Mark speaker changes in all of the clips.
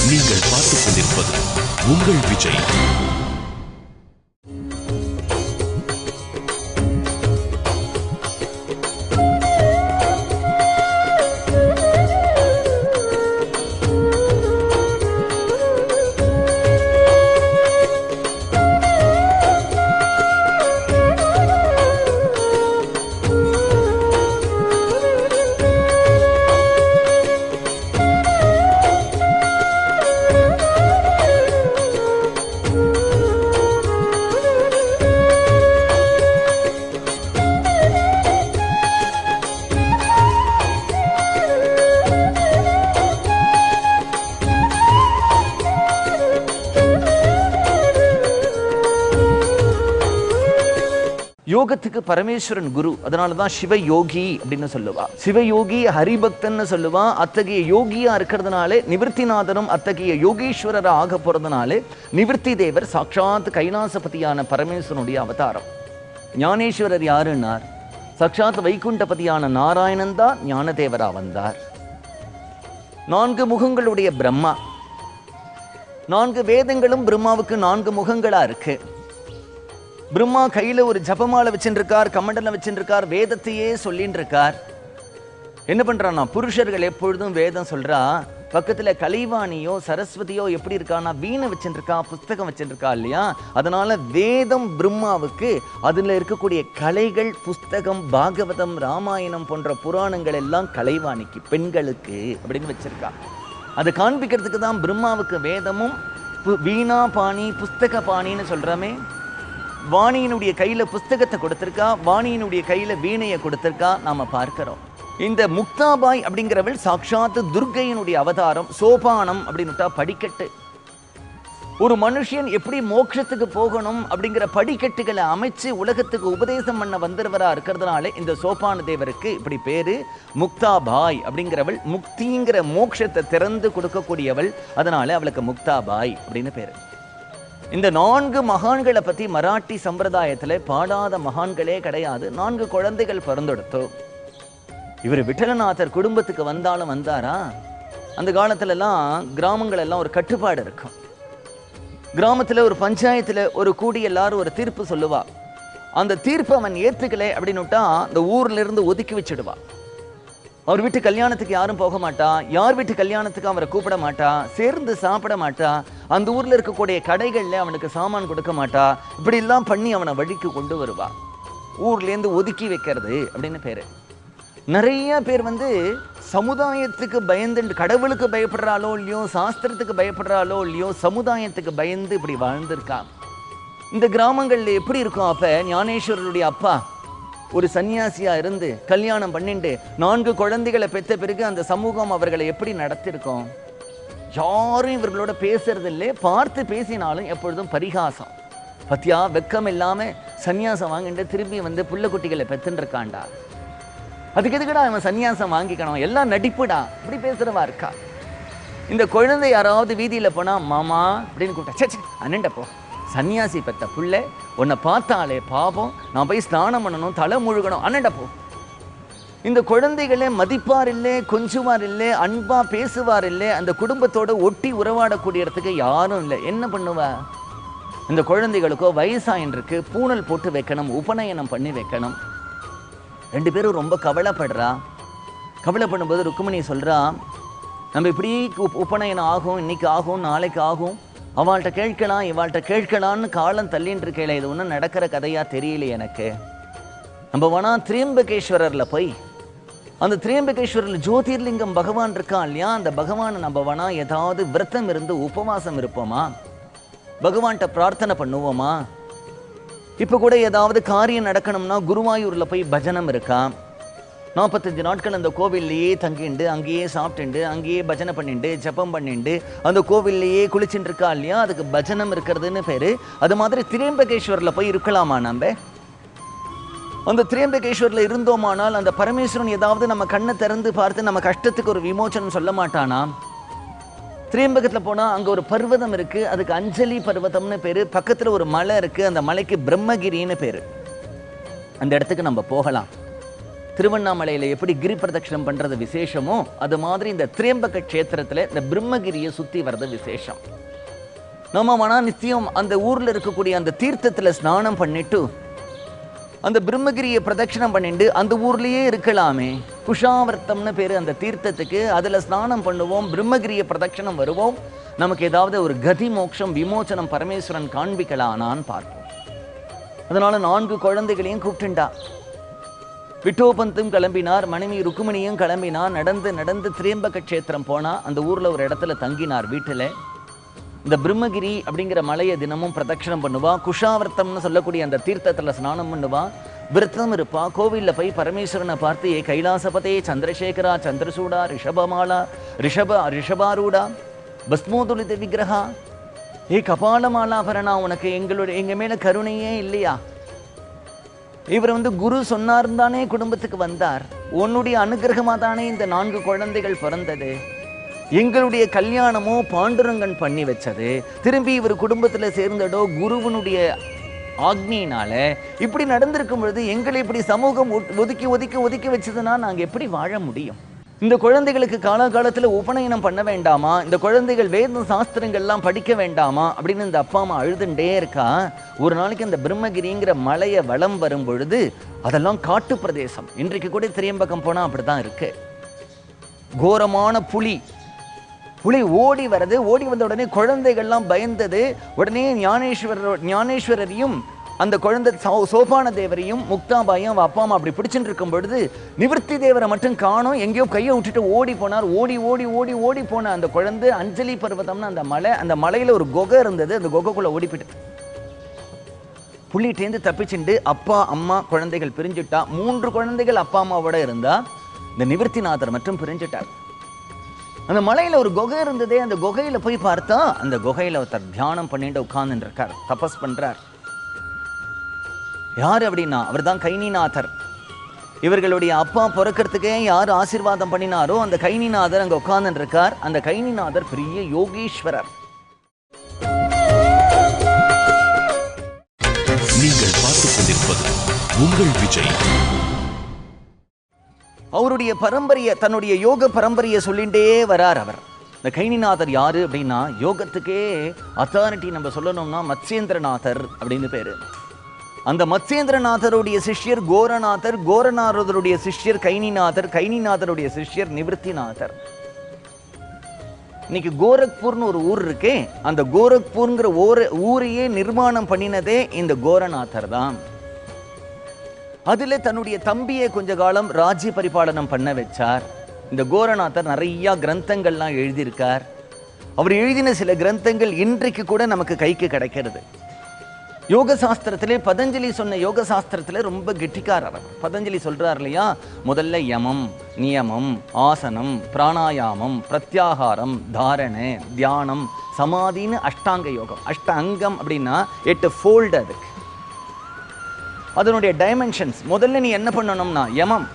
Speaker 1: நீங்கள் பார்த்துக் கொண்டிருப்பது உங்கள் விஜய்.
Speaker 2: யோகத்துக்கு பரமேஸ்வரன் குரு, அதனாலதான் சிவயோகி அப்படின்னு சொல்லுவா. சிவயோகி ஹரிபக்தன்னு சொல்லுவா. அத்தகைய யோகியா இருக்கிறதுனாலே நிவர்த்திநாதனும் அத்தகைய யோகீஸ்வரர் ஆக போறதுனாலே நிவர்த்தி தேவர் சாட்சாத் கைலாசபதியான பரமேஸ்வரனுடைய அவதாரம். ஞானேஸ்வரர் யாருன்னார்? சாட்சாத் வைகுண்டபதியான நாராயணன் தான் ஞானதேவரா வந்தார். 4 முகங்களுடைய பிரம்மா. 4 வேதங்களும் பிரம்மாவுக்கு 4 முகங்களா இருக்கு. பிரம்மா கையில ஒரு ஜபமாலை வச்சுருக்கார், கமண்டல வச்சுருக்கார், வேதத்தையே சொல்லின்னு இருக்கார். என்ன பண்றான்னா, புருஷர்கள் எப்பொழுதும் வேதம் சொல்றா, பக்கத்துல கலைவாணியோ சரஸ்வதியோ எப்படி இருக்கான்னா வீணை வச்சுருக்கா, புஸ்தகம் வச்சுருக்கா இல்லையா? அதனால வேதம் பிரம்மாவுக்கு, அதுல இருக்கக்கூடிய கலைகள் புஸ்தகம், பாகவதம், ராமாயணம் போன்ற புராணங்கள் எல்லாம் கலைவாணிக்கு, பெண்களுக்கு அப்படின்னு வச்சிருக்கா. அதை காண்பிக்கிறதுக்கு தான் பிரம்மாவுக்கு வேதமும் வீணா பாணி புஸ்தக பாணின்னு சொல்றமே. வாணியினுடைய கையில புஸ்தகத்தை கொடுத்திருக்கா, வாணியினுடைய கையில வீணையை கொடுத்திருக்கா, நாம பார்க்கிறோம். இந்த முக்தாபாய் அப்படிங்கிறவள் சாட்சாத் துர்க்கையினுடைய அவதாரம். சோபானம் அப்படின்னுட்டா படிக்கட்டு. ஒரு மனுஷன் எப்படி மோட்சத்துக்கு போகணும் அப்படிங்கிற படிக்கட்டுகளை அமைச்சு உலகத்துக்கு உபதேசம் பண்ண வந்தவரா இருக்கிறதுனால இந்த சோபான தேவருக்கு இப்படி பேரு. முக்தாபாய் அப்படிங்கிறவள் முக்திங்கிற மோட்சத்தை திறந்து கொடுக்கக்கூடியவள், அதனால அவளுக்கு முக்தாபாய் அப்படின்னு பேரு. இந்த 4 மகான்களை பத்தி மராட்டி சம்பிரதாயத்துல பாடாத மகான்களே கிடையாது. 4 குழந்தைகள் பிறந்தெடுத்தோ. இவர் விட்டலநாதர் குடும்பத்துக்கு வந்தாலும் வந்தாரா? அந்த காலத்துல எல்லாம் கிராமங்கள் எல்லாம் ஒரு கட்டுப்பாடு இருக்கும். கிராமத்துல ஒரு பஞ்சாயத்துல ஒரு கூடி எல்லாரும் ஒரு தீர்ப்பு சொல்லுவா. அந்த தீர்ப்பை அவன் ஏத்துக்கலை அப்படின்னுட்டா அந்த ஊர்ல இருந்து ஒதுக்கி வச்சிடுவா. அவர் வீட்டு கல்யாணத்துக்கு யாரும் போக மாட்டா, யார் வீட்டு கல்யாணத்துக்கு அவரை கூப்பிட மாட்டா, சேர்ந்து சாப்பிட மாட்டா, அந்த ஊர்ல இருக்கக்கூடிய கடைகள்ல அவனுக்கு சாமான் கொடுக்க மாட்டா. இப்படி எல்லாம் பண்ணி அவனை வழிக்கு கொண்டு வருவா. ஊர்லேருந்து ஒதுக்கி வைக்கிறது அப்படின்னு பேரு. நிறைய பேர் சமுதாயத்துக்கு பயந்து, கடவுளுக்கு பயப்படுறாளோ இல்லையோ, சாஸ்திரத்துக்கு பயப்படுறாளோ இல்லையோ, சமுதாயத்துக்கு பயந்து இப்படி வாழ்ந்திருக்கா. இந்த கிராமங்கள்ல எப்படி இருக்கும்? அப்ப ஞானேஸ்வரருடைய அப்பா ஒரு சன்னியாசியா இருந்து கல்யாணம் பண்ணிட்டு 4 குழந்தைகளை பெற்ற பிறகு அந்த சமூகம் அவர்களை எப்படி நடத்திருக்கோம்? யாரும் இவர்களோட பேசுறது இல்லை. பார்த்து பேசினாலும் எப்பொழுதும் பரிகாசம். பத்தியா வெக்கம் இல்லாம சன்னியாசம் வாங்கிட்டு திரும்பி புள்ள குட்டிகளை பெத்துன்னு இருக்காண்டா. அதுக்கு எதுக்குடா அவன் சன்னியாசம் வாங்கிக்கணும்? எல்லாம் நடிப்புடா. இப்படி பேசுறவா இருக்கா. இந்த குழந்தை யாராவது வீதியில போனா மாமா அப்படின்னு கூப்பிட்டா, சே அண்ணன்ட போ, சன்னியாசி பெத்த புள்ள, உன்னை பார்த்தாலே பாவம், நான் போய் ஸ்நானம் பண்ணணும், தலை முழுகணும், அண்ணன்ட போ. இந்த குழந்தைகளே மதிப்பார் இல்லை, கொஞ்சுவார் இல்லை, அன்பா பேசுவார் இல்லை, அந்த குடும்பத்தோட ஒட்டி உறவாடக்கூடிய இடத்துக்கு யாரும் இல்லை. என்ன பண்ணுவா? இந்த குழந்தைகளுக்கோ வயசாயின் இருக்கு, பூணல் போட்டு வைக்கணும், உபநயனம் பண்ணி வைக்கணும். 2 பேரும் ரொம்ப கவலைப்படுறா. கவலைப்படும்போது ருக்குமணி சொல்றா, நம்ம இப்படி உபநயனம் ஆகும், இன்னைக்கு ஆகும், நாளைக்கு ஆகும், அவள்கிட்ட கேட்கலாம் இவாள்கிட்ட கேட்கலான்னு காலம் தள்ளின்னு இருக்கல, இது ஒன்றும் நடக்கிற கதையா தெரியல எனக்கு. நம்ம வேணா திரியம்பகேஸ்வரர்ல போய், அந்த திரியம்பகேஸ்வரர்ல ஜோதிர்லிங்கம் பகவான் இருக்கான் இல்லையா, அந்த பகவானை நம்ம வேணா ஏதாவது விரதம் இருந்து உபவாசம் இருப்போமா, பகவான்கிட்ட பிரார்த்தனை பண்ணுவோமா? இப்ப கூட ஏதாவது காரியம் நடக்கணும்னா குருவாயூர்ல போய் பஜனம் இருக்கா. 45 நாட்கள் அந்த கோவில்லையே தங்கிண்டு, அங்கேயே சாப்பிட்டுண்டு, அங்கேயே பஜனை பண்ணிண்டு, ஜபம் பண்ணிண்டு, அந்த கோவில்லையே குளிச்சுட்டு இருக்கா இல்லையா, அதுக்கு பஜனம் இருக்கிறதுன்னு பேரு. அது மாதிரி திரியம்பகேஸ்வரில் போய் இருக்கலாமா? நம்ம அந்த திரியம்பகேஸ்வரில் இருந்தோமானால் அந்த பரமேஸ்வரன் ஏதாவது நம்ம கண்ணை திறந்து பார்த்து நம்ம கஷ்டத்துக்கு ஒரு விமோச்சனம் சொல்ல மாட்டானா? திரியம்பகத்தில் போனால் அங்கே ஒரு பர்வதம் இருக்குது, அதுக்கு அஞ்சலி பர்வதம்னு பேர். பக்கத்தில் ஒரு மலை இருக்குது, அந்த மலைக்கு பிரம்மகிரின்னு பேர். அந்த இடத்துக்கு நம்ம போகலாம். திருவண்ணாமலையில் எப்படி கிரி பிரதட்சணம் பண்ணுறது விசேஷமோ அது மாதிரி இந்த திரியம்பக க்ஷேத்திரத்தில் இந்த பிரம்மகிரியை சுற்றி வர்றது விசேஷம். நம்ம மனா நித்தியம் அந்த ஊரில் இருக்கக்கூடிய அந்த தீர்த்தத்தில் ஸ்நானம் பண்ணிட்டு அந்த பிரம்மகிரியை பிரதட்சணம் பண்ணிட்டு அந்த ஊர்லேயே இருக்கலாமே. குஷாவர்த்தம்னு பேர் அந்த தீர்த்தத்துக்கு. அதில் ஸ்நானம் பண்ணுவோம், பிரம்மகிரியை பிரதட்சணம் வருவோம், நமக்கு ஏதாவது ஒரு கதி மோட்சம் விமோச்சனம் பரமேஸ்வரன் காண்பிக்கலானான்னு பார்ப்போம். அதனால 4 குழந்தைகளையும் கூப்பிட்டுண்டா. விட்டோபந்தும் கிளம்பினார், மனைவி ருக்குமணியும் கிளம்பினார். நடந்து திரியம்பக க்ஷேத்திரம் போனா அந்த ஊர்ல ஒரு இடத்துல தங்கினார். வீட்டில் இந்த பிரம்மகிரி அப்படிங்கிற மலையை தினமும் பிரதட்சணம் பண்ணுவா. குஷாவர்த்தம்னு சொல்லக்கூடிய அந்த தீர்த்தத்தில் ஸ்நானம் பண்ணுவா, விரதம் இருப்பா. கோவிலில் போய் பரமேஸ்வரனை பார்த்து, ஏ கைலாசபதே சந்திரசேகரா சந்திரசூடா ரிஷபமாலா ரிஷபாரூடா பஸ்மோதுலித விக்கிரகா, ஏ கபாலமாலாபரணா, உனக்கு எங்க மேல கருணையே இல்லையா? இவர் குரு சொன்னார் தானே குடும்பத்துக்கு வந்தார், உன்னுடைய அனுகிரகமா தானே இந்த 4 குழந்தைகள் பிறந்தது, எங்களுடைய கல்யாணமோ பாண்டுரங்கன் பண்ணி வச்சது, திரும்பி இவர் குடும்பத்தில் சேர்ந்தடோ குருவனுடைய ஆக்னியினால இப்படி நடந்திருக்கும் பொழுது எங்களை இப்படி சமூகம் ஒதுக்கி ஒதுக்கி ஒதுக்கி வச்சதுன்னா நாங்கள் எப்படி வாழ முடியும்? இந்த குழந்தைகளுக்கு காலகாலத்தில் உபநயனம் பண்ண வேண்டாமா? இந்த குழந்தைகள் வேத சாஸ்திரங்கள்லாம் படிக்க வேண்டாமா அப்படின்னு இந்த அப்பா அம்மா அழுதுண்டே இருக்கா. ஒரு நாளைக்கு அந்த பிரம்மகிரிங்கிற மலையை வலம் வரும் பொழுது அதெல்லாம் காட்டு பிரதேசம். இன்றைக்கு கூட திரியம்பகம் போனால் அப்படி தான் இருக்கு. கோரமான புலி ஓடி வருது. ஓடி வந்த உடனே குழந்தைகள்லாம் பயந்தது. உடனே ஞானேஸ்வரரையும் அந்த குழந்தை சோபான தேவரையும் முக்தாபாயும் அவள் அப்பா அம்மா அப்படி பிடிச்சுட்டு இருக்கும் பொழுது நிவர்த்தி தேவரை மட்டும் காணோம். எங்கேயோ கையை விட்டுட்டு ஓடி போனார். ஓடி ஓடி ஓடி ஓடி போன அந்த குழந்தை அஞ்சலி பர்வதம்னு அந்த மலையில் ஒரு குகை இருந்தது. அந்த குகைக்குள்ள ஓடிப்பிட்டு புள்ளிட்டேந்து தப்பிச்சுண்டு அப்பா அம்மா குழந்தைகள் பிரிஞ்சுட்டா. 3 குழந்தைகள் அப்பா அம்மாவோட இருந்தா. இந்த நிவர்த்திநாதர் மட்டும் பிரிஞ்சுட்டார். அந்த மலையில் ஒரு குகை இருந்ததே, அந்த குகையில் போய் பார்த்தா அந்த குகையில் ஒருத்தர் தியானம் பண்ணிட்டு உட்கார்ந்துட்டு இருக்கார், தபஸ் பண்றார். யார் அப்படின்னா அவர் தான் கைனிநாதர். இவர்களுடைய அப்பா பிறக்கிறதுக்கே யார் ஆசீர்வாதம் பண்ணினாரோ அந்த கைனிநாதர் அங்கே உட்கார்ந்துட்டு இருக்கார். அந்த கைனிநாதர் பெரிய யோகீஸ்வரர்.
Speaker 1: நீங்கள் பார்த்துக் கொண்டிருப்பது உங்கள் விஜய்.
Speaker 2: அவருடைய பரம்பரையை, தன்னுடைய யோக பரம்பரையை சொல்லிகிட்டே வரார் அவர். இந்த கைனிநாதர் யாரு அப்படின்னா யோகத்துக்கே அத்தாரிட்டி நம்ம சொல்லணும்னா மத்ஸ்யேந்திரநாதர் அப்படின்னு பேரு. அந்த மத்ஸ்யேந்திரநாதருடைய சிஷ்யர் கோரநாதர், கோரநாதருடைய சிஷ்யர் கைனிநாதர், கைனிநாதருடைய சிஷ்யர் நிவர்த்திநாதர். இன்னைக்கு கோரக்பூர்னு ஒரு ஊர் இருக்கே, அந்த கோரக்பூர்ங்கிற ஊரையே நிர்மாணம் பண்ணினதே இந்த கோரநாதர் தான். அதில் தன்னுடைய தம்பியை கொஞ்ச காலம் ராஜ்ய பரிபாலனம் பண்ண வச்சார். இந்த கோரநாதர் நிறைய கிரந்தங்கள்லாம் எழுதியிருக்கார். அவர் எழுதின சில கிரந்தங்கள் இன்றைக்கு கூட நமக்கு கைக்கு கிடைக்கிறது. யோக சாஸ்திரத்திலே பதஞ்சலி சொன்ன யோக சாஸ்திரத்திலே ரொம்ப கெட்டிக்காரர். பதஞ்சலி சொல்றார் இல்லையா, முதல்ல யமம், நியமம், ஆசனம், பிராணாயாமம், பிரத்யாகாரம், தாரணை, தியானம், சமாதின்னு அஷ்டாங்க யோகம். அஷ்டாங்கம் அப்படின்னா 8 ஃபோல்டு. அதுக்கு அதனுடைய டைமென்ஷன்ஸ். முதல்ல நீ என்ன பண்ணணும்னா யமம்,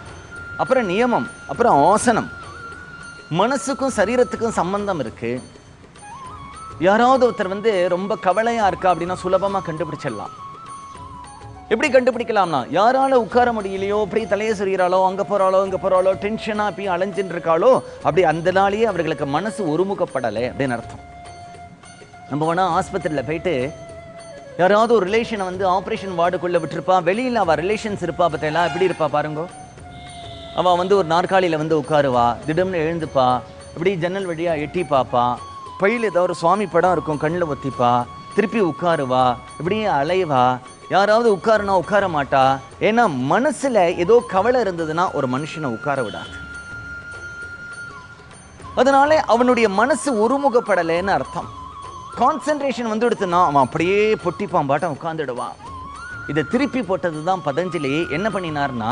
Speaker 2: அப்புறம் நியமம், அப்புறம் ஆசனம். மனசுக்கும் சரீரத்துக்கும் சம்பந்தம் இருக்கு. யாராவது ஒருத்தர் ரொம்ப கவலையா இருக்கா அப்படின்னா சுலபமாக கண்டுபிடிச்சிடலாம். எப்படி கண்டுபிடிக்கலாம்னா, யாரால உட்கார முடியலையோ, அப்படி தலையை சொறிகிறாளோ, அங்கே போகிறாளோ இங்கே போகிறாளோ, டென்ஷனாக போய் அலைஞ்சின்னு இருக்காளோ, அப்படி அந்த நாளையே அவர்களுக்கு மனசு ஒருமுகப்படலை அப்படின்னு அர்த்தம். நம்ம வேணா ஆஸ்பத்திரியில் போயிட்டு யாராவது ஒரு ரிலேஷனை ஆப்ரேஷன் வார்டுக்குள்ளே விட்டுருப்பா, வெளியில் அவள் ரிலேஷன்ஸ் இருப்பா, பார்த்தெல்லாம் எப்படி இருப்பா பாருங்கோ. அவள் ஒரு நாற்காலியில் உட்காருவா, திடம்னு எழுந்துப்பா, இப்படி ஜன்னல் வழியாக எட்டி பார்ப்பா, பையில் ஏதோ ஒரு சுவாமி படம் இருக்கும் கண்ணில் ஒத்திப்பா, திருப்பி உட்காருவா, இப்படியே அலைவா. யாராவது உட்காருனா உட்கார மாட்டா. ஏன்னா மனசில் ஏதோ கவலை இருந்ததுன்னா ஒரு மனுஷனை உட்கார விடாது. அதனால அவனுடைய மனசு ஒருமுகப்படலைன்னு அர்த்தம். கான்சன்ட்ரேஷன் எடுத்துனா அவன் அப்படியே பொட்டிப்பான் பாட்டம் உட்காந்துடுவான். இதை திருப்பி போட்டது தான் பதஞ்சலி. என்ன பண்ணினார்னா,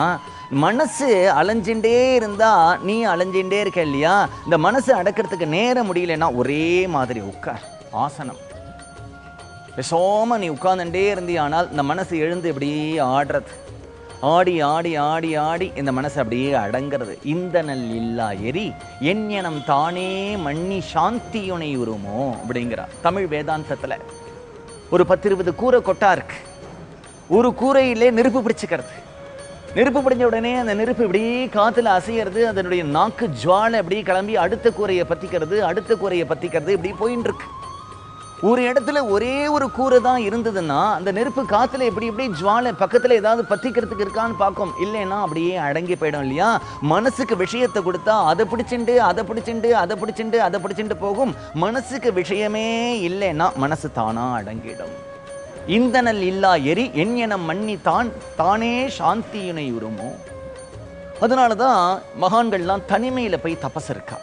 Speaker 2: மனசு அலைஞ்சின்றே இருந்தா நீ அலைஞ்சின்றே இருக்க இல்லையா, இந்த மனசு அடக்கிறதுக்கு நேரம் முடியலன்னா ஒரே மாதிரி உட்கார், ஆசனம். பேசாம நீ உட்கார்ந்துட்டே இருந்தியானால் இந்த மனசு எழுந்து இப்படியே ஆடுறது. ஆடி ஆடி ஆடி ஆடி இந்த மனசு அப்படியே அடங்கிறது. இந்த நல் இல்லா எரி எண்ணம் தானே மண்ணி சாந்தியுனை உருமோ அப்படிங்கிறார் தமிழ் வேதாந்தத்தில். ஒரு 10-20 கூரை கொட்டா இருக்கு. ஒரு கூரையிலே நெருப்பு பிடிச்சிக்கிறது. நெருப்பு பிடிஞ்ச உடனே அந்த நெருப்பு இப்படியே காத்துல அசையிறது, அதனுடைய நாக்கு ஜுவாலை அப்படியே கிளம்பி அடுத்த கூரையை பத்திக்கிறது, அடுத்த கூரையை பத்திக்கிறது, இப்படி போயின்னு இருக்கு. ஒரு இடத்துல ஒரே ஒரு கூரை தான் இருந்ததுன்னா அந்த நெருப்பு காத்துல எப்படி எப்படி ஜுவாலை பக்கத்துல ஏதாவது பத்திக்கிறதுக்கு இருக்கான்னு பார்க்கும். இல்லைன்னா அப்படியே அடங்கி போயிடும் இல்லையா? மனசுக்கு விஷயத்தை கொடுத்தா அதை பிடிச்சிண்டு அதை பிடிச்சிண்டு அதை பிடிச்சிண்டு அதை பிடிச்சிண்டு போகும். மனசுக்கு விஷயமே இல்லைன்னா மனசு தானா அடங்கிடும். இந்தனல் இல்லா எரி எண்ணெனம் மண்ணி தானே சாந்தியினை உருமோ. அதனாலதான் மகான்கள்லாம் தனிமையில போய் தபஸ் இருக்கா.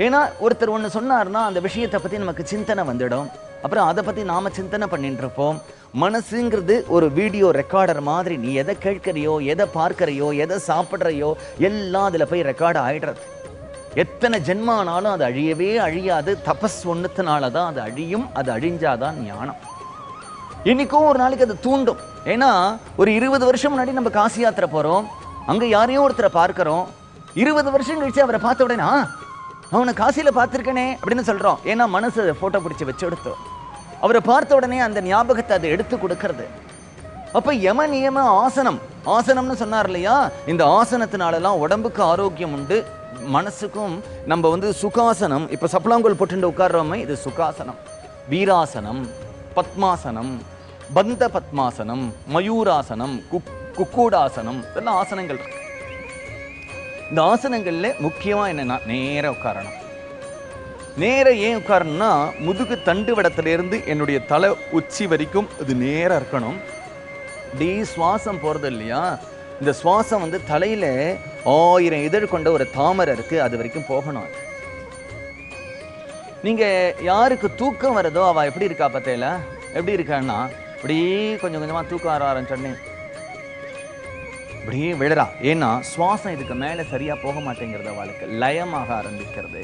Speaker 2: ஏன்னா ஒருத்தர் ஒன்று சொன்னார்னா அந்த விஷயத்தை பத்தி நமக்கு சிந்தனை வந்துடும். அப்புறம் அதை பத்தி நாம சிந்தனை பண்ணிட்டு இருப்போம். மனசுங்கிறது ஒரு வீடியோ ரெக்கார்டர் மாதிரி. நீ எதை கேட்கிறியோ, எதை பார்க்கிறையோ, எதை சாப்பிட்றையோ எல்லாம் அதுல போய் ரெக்கார்டு ஆயிடுறது. எத்தனை ஜென்மானாலும் அது அழியவே அழியாது. தபஸ் ஒன்றுத்தினாலதான் அது அழியும். அது அழிஞ்சாதான் ஞானம். இன்னைக்கும் ஒரு நாளைக்கு அது தூண்டும். ஏன்னா ஒரு 20 வருஷம் முன்னாடி நம்ம காசி யாத்திரை போறோம். அங்க யாரையோ ஒருத்தரை பார்க்கிறோம். 20 வருஷம் கழிச்சு அவரை பார்த்த உடனே அவனை காசியில பார்த்திருக்கனே அப்படின்னு சொல்றோம். ஏன்னா மனசு போட்டோ பிடிச்சி வச்சு எடுத்தோம். அவரை பார்த்த உடனே அந்த ஞாபகத்தை அதை எடுத்து கொடுக்கறது. அப்ப யம நியம ஆசனம், ஆசனம்னு சொன்னார் இல்லையா? இந்த ஆசனத்தினாலலாம் உடம்புக்கு ஆரோக்கியம் உண்டு, மனசுக்கும். நம்ம சுகாசனம், இப்ப சப்ளாங்கோல் போட்டு உட்கார்றோமே, இது சுகாசனம். வீராசனம், பத்மாசனம், பந்த பத்மாசனம், மயூராசனம், குக்கூடாசனம், இதெல்லாம் ஆசனங்கள் இருக்கு. இந்த ஆசனங்கள்ல முக்கியமா என்னன்னா நேர உட்காரணும். நேர ஏன் உட்காரணும்னா முதுகு தண்டு வடத்திலிருந்து என்னுடைய தலை உச்சி வரைக்கும் அது நேரா இருக்கணும். டி சுவாசம் போறது இல்லையா? இந்த சுவாசம் தலையில 1000 இதழ் கொண்ட ஒரு தாமரை இருக்கு, அது வரைக்கும் போகணும். நீங்க யாருக்கு தூக்கம் வருதோ அவ எப்படி இருக்கா பத்தையில? எப்படி இருக்கான்னா இப்படி கொஞ்சம் கொஞ்சமா தூக்கம் வர ஆரம்பிச்சோடனே இப்படியே விழறா. ஏன்னா சுவாசம் இதுக்கு மேல சரியா போக மாட்டேங்கிறது, அவளுக்கு லயமாக ஆரம்பிக்கிறது.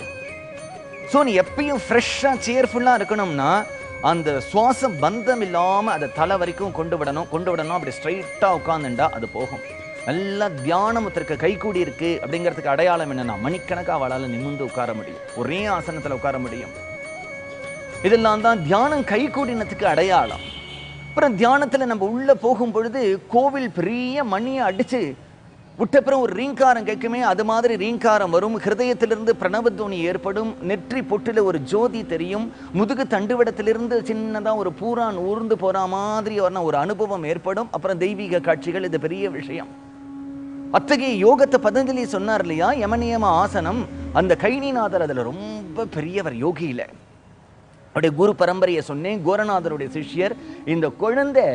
Speaker 2: ஸோ நீ எப்பயும் ஃப்ரெஷ்ஷா சேர்ஃபுல்லா இருக்கணும்னா அந்த சுவாசம் பந்தம் இல்லாம அதை தலை வரைக்கும் கொண்டு விடணும். அப்படி ஸ்ட்ரைட்டா உட்காந்துண்டா அது போகும். நல்லா தியானம் ஒருத்தருக்கு கை கூடி இருக்கு அப்படிங்கிறதுக்கு அடையாளம் என்னன்னா மணிக்கணக்கா அவளால் நிமிர்ந்து உட்கார முடியும், ஒரே ஆசனத்துல உட்கார முடியும். இதெல்லாம் தான் தியானம் கை கூடினத்துக்கு அடையாளம். அப்புறம் தியானத்துல நம்ம உள்ள போகும் பொழுது கோவில் பெரிய மணியை அடிச்சு விட்டப்புறம் ஒரு ரீங்காரம் கேட்குமே, அது மாதிரி ரீங்காரம் வரும். ஹிருதயத்திலிருந்து பிரணவத்வனி ஏற்படும். நெற்றி பொட்டுல ஒரு ஜோதி தெரியும். முதுகு தண்டுவிடத்திலிருந்து சின்னதா ஒரு பூரான் ஊர்ந்து போற மாதிரி ஒரு அனுபவம் ஏற்படும். அப்புறம் தெய்வீக காட்சிகள். இது பெரிய விஷயம். அத்தகைய யோகத்தை பதஞ்சலி சொன்னார் இல்லையா? யமநியம ஆசனம். அந்த கைனிநாதர் அதுல ரொம்ப பெரியவர், யோகியில. அவருடைய குரு பரம்பரையை சொன்னேன். கோரநாதருடைய சிஷ்யர். இந்த குழந்தை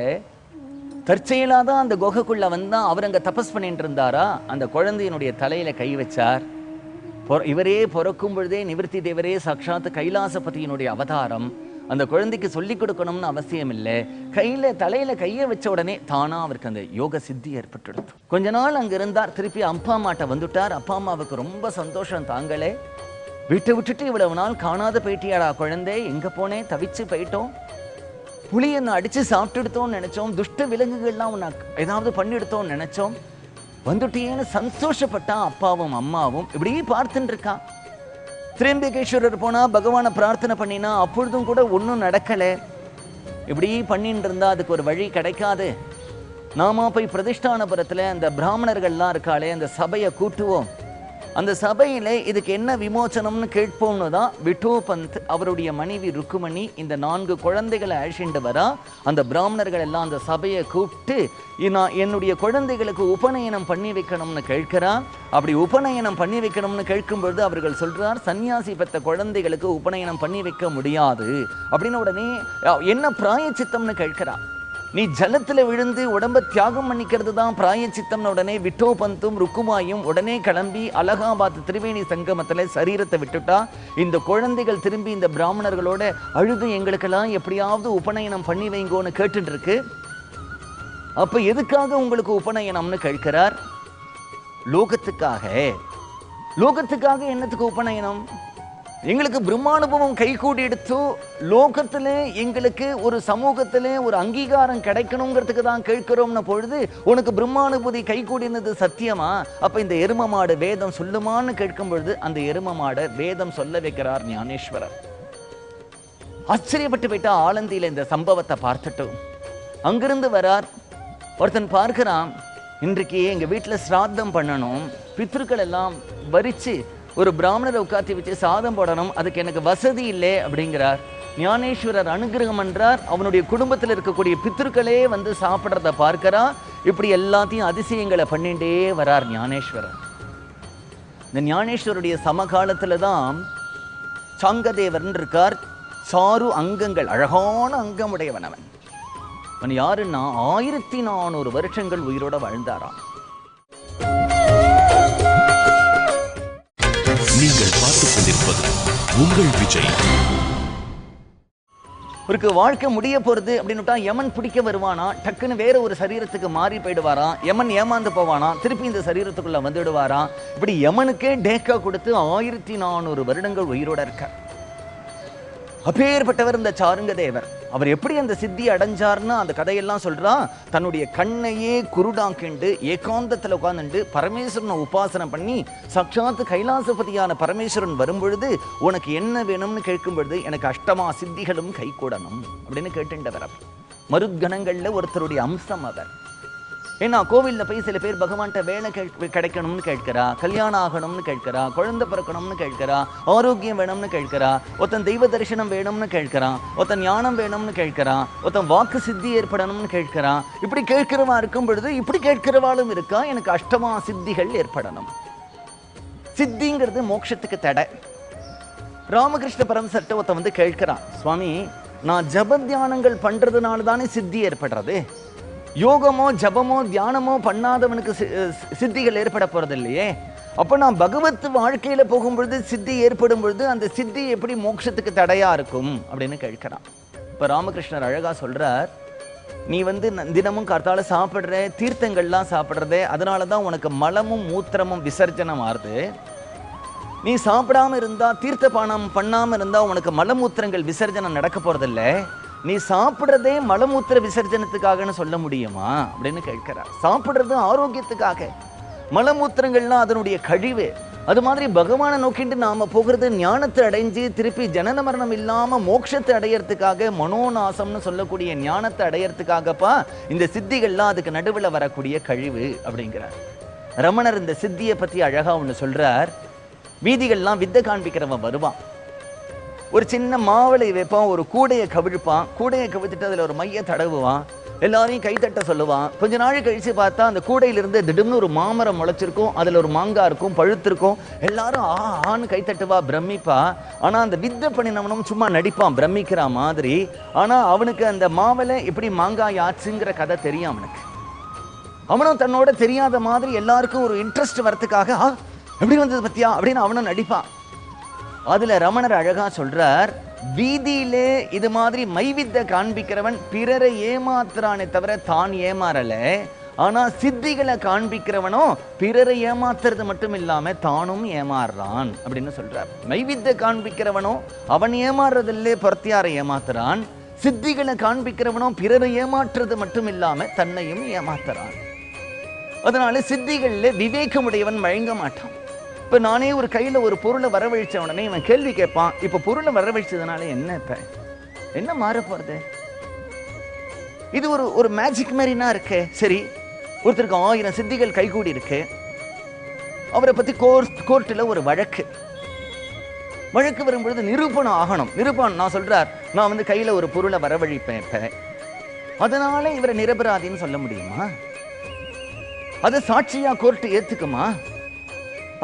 Speaker 2: தற்செயலாதான் அந்த குகைக்குள்ள வந்தா. அவர் அங்க தபஸ் பண்ணிட்டு இருந்தாரா? அந்த குழந்தையினுடைய தலையில கை வச்சார். இவரே பிறக்கும் பொழுதே நிவர்த்தி தேவரே சாட்சாத் கைலாசபதியினுடைய அவதாரம். அந்த குழந்தைக்கு சொல்லிக் கொடுக்கணும்னு அவசியம் இல்லை. தலையில கையை வச்ச உடனே தானா அவருக்கு அந்த யோக சித்தி ஏற்பட்டுடுது. கொஞ்ச நாள் அங்க இருந்தார். திருப்பி அப்பா அம்மாட்ட வந்துட்டார். அப்பா அம்மாவுக்கு ரொம்ப சந்தோஷம் தாங்களே. வீட்டை விட்டுட்டு இவ்வளவு நாள் காணாத போயிட்டியாடா குழந்தை, எங்க போனே, தவிச்சு போயிட்டோம், புளியை அடிச்சு சாப்பிட்டுடுத்தோம்னு நினைச்சோம், துஷ்ட விலங்குகள்லாம் உன்னை ஏதாவது பண்ணிடுத்தோம்னு நினைச்சோம், வந்துட்டேன்னு சந்தோஷப்பட்டா அப்பாவும் அம்மாவும். இப்படி பார்த்துட்டு இருக்கா. திரியம்பகேஸ்வரர் போனா பகவானை பிரார்த்தனை பண்ணினா அப்பொழுதும் கூட ஒன்றும் நடக்கலை. இப்படி பண்ணிட்டு இருந்தா அதுக்கு ஒரு வழி கிடைக்காது. நாம போய் பிரதிஷ்டானபுரத்தில் அந்த பிராமணர்கள்லாம் இருக்காளே அந்த சபையை கூட்டுவோம். அந்த சபையில இதுக்கு என்ன விமோச்சனம்னு கேட்போம்னு தான் விட்டோபந்த் அவருடைய மனைவி ருக்குமணி இந்த 4 குழந்தைகளை அழிச்சுட்டு வரா. அந்த பிராமணர்கள் எல்லாம் அந்த சபையை கூப்பிட்டு நான் என்னுடைய குழந்தைகளுக்கு உபநயனம் பண்ணி வைக்கணும்னு கேட்கிறா. அப்படி உபநயனம் பண்ணி வைக்கணும்னு கேட்கும் பொழுது அவர்கள் சொல்றார், சன்னியாசி பெற்ற குழந்தைகளுக்கு உபநயனம் பண்ணி வைக்க முடியாது அப்படின்னு. உடனே என்ன பிராயச்சித்தம்னு கேட்கிறா. நீ ஜலத்துல விழுந்து உடம்ப தியாகம் பண்ணிக்கிறது தான் பிராயச்சித்தம்னு உடனே விட்டோபந்தும் ருக்குமாயும் உடனே கிளம்பி அலகாபாத் திரிவேணி சங்கமத்துல சரீரத்தை விட்டுட்டா. இந்த குழந்தைகள் திரும்பி இந்த பிராமணர்களோட அழுது எங்களுக்கெல்லாம் எப்படியாவது உபநயனம் பண்ணி வைங்கோன்னு கேட்டுட்டு இருக்கு. அப்ப எதுக்காக உங்களுக்கு உபநயனம்னு கேட்கிறார்? லோகத்துக்காக. லோகத்துக்காக என்னத்துக்கு உபநயனம்? எங்களுக்கு பிரம்மானுபவம் கைகூடி எடுத்தோ லோகத்துல எங்களுக்கு ஒரு சமூகத்துல ஒரு அங்கீகாரம் கிடைக்கணுங்கிறதுக்கு தான் கேட்கிறோம்னு பொழுது உனக்கு பிரம்மானுபூதி கைகூடினது சத்தியமா? அப்ப இந்த எரும மாடு வேதம் சொல்லுமான்னு கேட்கும் பொழுது அந்த எரும மாட வேதம் சொல்ல வைக்கிறார் ஞானேஸ்வரர். ஆச்சரியப்பட்டு போயிட்டா ஆலந்தியில இந்த சம்பவத்தை பார்த்துட்டு. அங்கிருந்து வரார். ஒருத்தன் பார்க்கிறான், இன்றைக்கு எங்கள் வீட்டில் சிராத்தம் பண்ணணும், பித்ருக்கள் எல்லாம் வரித்து ஒரு பிராமணரை உட்காத்தி வச்சு சாதம் போடணும், அதுக்கு எனக்கு வசதி இல்லை அப்படிங்கிறார். ஞானேஸ்வரர் அனுகிரகம் என்றார். அவனுடைய குடும்பத்தில் இருக்கக்கூடிய பித்ருக்களே வந்து சாப்பிட்றத பார்க்கிறா. இப்படி எல்லாத்தையும் அதிசயங்களை பண்ணிட்டே வரார் ஞானேஸ்வரர். இந்த ஞானேஸ்வருடைய சமகாலத்தில் தான் சாங்கதேவன் இருக்கார். சாரு அங்கங்கள், அழகான அங்கமுடையவன் அவன். அவன் யாருன்னா 1400 வருஷங்கள் உயிரோட வாழ்ந்தாராம்.
Speaker 1: நீங்கள் பார்த்துக் கொண்டிருப்பது உங்கள் விஜய்.
Speaker 2: ஒரு வாழ்க்கை முடிய போறது அப்படின்னுட்டா யமன் பிடிக்க வருவானா, டக்குன்னு வேற ஒரு சரீரத்துக்கு மாறி போயிடுவாராம். யமன் ஏமாந்து போவானா, திருப்பி இந்த சரீரத்துக்குள்ள வந்துடுவாராம். இப்படி யமனுக்கே டேக்கா கொடுத்து 1400 வருடங்கள் உயிரோட இருக்கார். அப்பேற்பட்டவர் இந்த சாருங்க தேவர். அவர் எப்படி அந்த சித்தி அடைஞ்சார்னா அந்த கதையெல்லாம் சொல்றா. தன்னுடைய கண்ணையே குருடாக்கிண்டு ஏகாந்தத்தில் உட்கார்ந்துட்டு பரமேஸ்வரனை உபாசனை பண்ணி சாட்சாத்து கைலாசபதியான பரமேஸ்வரன் வரும்பொழுது உனக்கு என்ன வேணும்னு கேட்கும் பொழுது எனக்கு அஷ்டமா சித்திகளும் கை கூடணும் அப்படின்னு கேட்டுண்டவர். அவர் மருத்கணங்கள்ல ஒருத்தருடைய அம்சம் அவர். ஏன்னா கோவிலில் போய் சில பேர் பகவான்கிட்ட வேலை கிடைக்கணும்னு கேட்கிறா, கல்யாணம் ஆகணும்னு கேட்கிறா, குழந்தை பிறக்கணும்னு கேட்கிறா, ஆரோக்கியம் வேணும்னு கேட்கிறா, ஒருத்தன் தெய்வ தரிசனம் வேணும்னு கேட்கிறான், ஒருத்தன் ஞானம் வேணும்னு கேட்கிறான், ஒருத்தன் வாக்கு சித்தி ஏற்படணும்னு கேட்கிறான். இப்படி கேட்கிறவா இருக்கும் பொழுது இப்படி கேட்கிறவாளும் இருக்கா. எனக்கு அஷ்டமா சித்திகள் ஏற்படணும். சித்திங்கிறது மோட்சத்துக்கு தடை. ராமகிருஷ்ண பரமசர்ட்ட ஒருத்தன் வந்து கேட்கிறான், சுவாமி நான் ஜப தியானங்கள் பண்றதுனால தானே சித்தி ஏற்படுறது, யோகமோ ஜபமோ தியானமோ பண்ணாதவனுக்கு சித்திகள் ஏற்பட போறது இல்லையே, அப்போ நான் பகவத் வாழ்க்கையில போகும்பொழுது சித்தி ஏற்படும் பொழுது அந்த சித்தி எப்படி மோட்சத்துக்கு தடையா இருக்கும் அப்படின்னு கேட்கிறான். இப்போ ராமகிருஷ்ணர் அழகா சொல்றார், நீ வந்து தினமும் காத்தால சாப்பிட்ற தீர்த்தங்கள்லாம் சாப்பிட்றதே அதனால தான் உனக்கு மலமும் மூத்திரமும் விசர்ஜனம் ஆறுது. நீ சாப்பிடாம இருந்தா தீர்த்த பானம் பண்ணாம இருந்தா உனக்கு மலமூத்திரங்கள் விசர்ஜனம் நடக்க போறதில்ல. நீ சாப்பிட்றதே மலமூத்திர விசர்ஜனத்துக்காகன்னு சொல்ல முடியுமா அப்படின்னு கேட்கிறார். சாப்பிட்றது ஆரோக்கியத்துக்காக, மலமூத்திரங்கள்லாம் அதனுடைய கழிவு. அது மாதிரி பகவானை நோக்கிட்டு நாம போகிறது ஞானத்தை அடைஞ்சு திருப்பி ஜனன மரணம் இல்லாம மோட்சத்தை அடையறதுக்காக, மனோநாசம்னு சொல்லக்கூடிய ஞானத்தை அடையறதுக்காகப்பா இந்த சித்திகள்லாம் அதுக்கு நடுவில் வரக்கூடிய கழிவு அப்படிங்கிறார். ரமணர் இந்த சித்தியை பத்தி அழகா ஒன்று சொல்றார். வீதிகள்லாம் வித்தை காண்பிக்கிறவன் வருவான், ஒரு சின்ன மாவளை வைப்பான், ஒரு கூடையை கவிழ்ப்பான், கூடையை கவிழ்த்துட்டு அதில் ஒரு மைய தடவுவான், எல்லாரையும் கைத்தட்ட சொல்லுவான். கொஞ்ச நாள் கழிச்சு பார்த்தா அந்த கூடையிலிருந்து திடீர்னு ஒரு மாமரம் முளைச்சிருக்கும், அதில் ஒரு மாங்காய் இருக்கும், பழுத்திருக்கும். எல்லாரும் ஆன்னு கைத்தட்டுவா, பிரமிப்பா. ஆனால் அந்த வித்தை பண்ணினவனும் சும்மா நடிப்பான் பிரமிக்கிற மாதிரி. ஆனால் அவனுக்கு அந்த மாவளை எப்படி மாங்காய் ஆச்சுங்கிற கதை தெரியும் அவனுக்கு. அவனும் தன்னோட தெரியாத மாதிரி எல்லாருக்கும் ஒரு இன்ட்ரெஸ்ட் வரத்துக்காக எப்படி வந்தது பத்தியா அப்படின்னு அவனும் நடிப்பான். அதுல ரமணர் அழகா சொல்றார், வீதியிலே இது மாதிரி மைவித்தை காண்பிக்கிறவன் பிறரை ஏமாத்துறானே தவிர தான் ஏமாறல. ஆனா சித்திகளை காண்பிக்கிறவனோ பிறரை ஏமாத்துறது மட்டும் இல்லாம தானும் ஏமாறுறான் அப்படின்னு சொல்றார். மைவித்தை காண்பிக்கிறவனோ அவன் ஏமாறுறதில்லே பொறுத்தியாரை ஏமாத்துறான். சித்திகளை காண்பிக்கிறவனோ பிறரை ஏமாற்றுறது மட்டும் இல்லாம தன்னையும் ஏமாத்துறான். அதனால சித்திகள்ல விவேகமுடையவன் வழங்க மாட்டான். இப்போ நானே ஒரு கையில் ஒரு பொருளை வரவழைச்ச உடனே இவன் கேள்வி கேட்பான், இப்போ பொருளை வரவழைச்சதுனால என்ன, இப்போ என்ன மாற போகிறது? இது ஒரு மேஜிக் மாதிரினா இருக்கு. சரி, ஒருத்தருக்கு 1000 சித்திகள் கைகூடி இருக்கு. அவரை பற்றி கோர்ட்டில் ஒரு வழக்கு வரும்பொழுது நிரூபணம் ஆகணும். நிரூபணம் நான் சொல்றார், நான் வந்து கையில் ஒரு பொருளை வரவழைப்பேன், இப்போ அதனால இவரை நிரபராதின்னு சொல்ல முடியுமா? அதை சாட்சியா கோர்ட்டு ஏத்துக்குமா?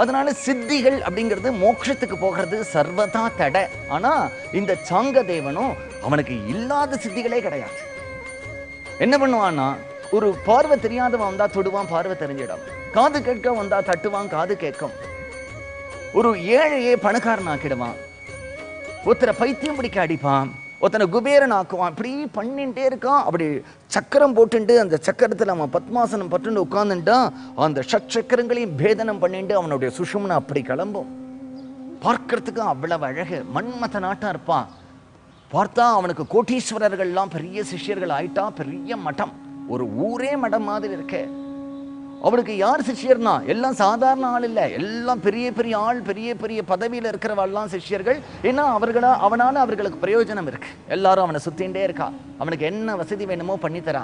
Speaker 2: அதனால சித்திகள் அப்படிங்கிறது மோட்சத்துக்கு போகிறது சர்வதா தடை. ஆனா இந்த சாங்கதேவனும் அவனுக்கு இல்லாத சித்திகளே கிடையாது. என்ன பண்ணுவான்னா, ஒரு பார்வை தெரியாதவன் வந்தா தொடுவான், பார்வை தெரிஞ்சிடும். காது கேட்க வந்தா தட்டுவான், காது கேட்கும். ஒரு ஏழையே பணக்காரன் ஆக்கிடுவான். ஒருத்தரை பைத்தியம் பிடிக்க அடிப்பான், ஒருத்தனை குபேரன் ஆக்குவான். இப்படி பண்ணிட்டே இருக்கான். அப்படி சக்கரம் போட்டுட்டு அந்த சக்கரத்தில் அவன் பத்மாசனம் பட்டுண்டு உட்கார்ந்துட்டான். அந்த சக்கரங்களையும் பேதனம் பண்ணிட்டு அவனுடைய சுஷும்னு அப்படி கிளம்பும். பார்க்கறதுக்கு அவ்வளவு அழகு, மன்மத நாட்டா இருப்பான். பார்த்தா அவனுக்கு கோட்டீஸ்வரர்கள்லாம் பெரிய சிஷ்யர்கள் ஆயிட்டா, பெரிய மடம், ஒரு ஊரே மடம் மாதிரி இருக்கே. அவனுக்கு யார் சிஷ்யர்னா எல்லாம் சாதாரண ஆள் இல்லை, எல்லாம் பெரிய பெரிய ஆள், பெரிய பெரிய பதவியில் இருக்கிறவாள்லாம் சிஷ்யர்கள். ஏன்னா அவனால அவர்களுக்கு பிரயோஜனம் இருக்கு. எல்லாரும் அவனை சுத்தின்ண்டே இருக்கா, அவனுக்கு என்ன வசதி வேணுமோ பண்ணித்தரா.